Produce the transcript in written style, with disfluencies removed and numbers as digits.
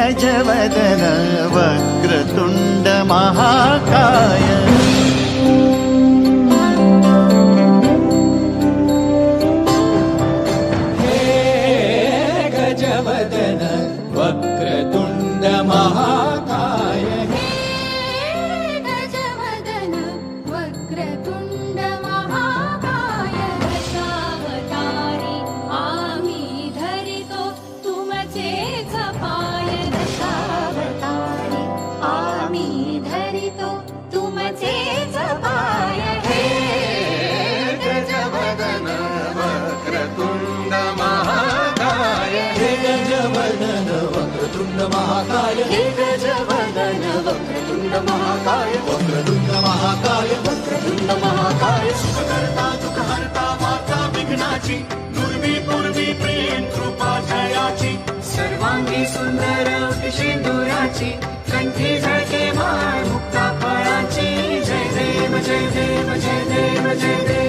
गजवदन वक्रतुंड महाकाय गजवदन वक्रतुंड महाकाय गजवदन वक्रतुंड महाकाय दशावतारी आम्ही धरितो तुमचेच पाय दशावतारी आम्ही धरितो तुमचेच पाय हे गजवदन वक्रतुंड महाकाय हे गजवदन वक्रतुंड महाकाय हे गजवदन वक्रतुंड महाकाय वक्रतुंड महाकाय वक्रतुंड महाकाय सुखकर्ता दुःखहर्ता माता विघ्नाची दुर्वी पूर्वी प्रेम कृपा जयाची सर्वांगी सुंदर सिंदुराची कंठी झळके माळ मुक्ता फळाची जय देव जय देव जय देव जय देव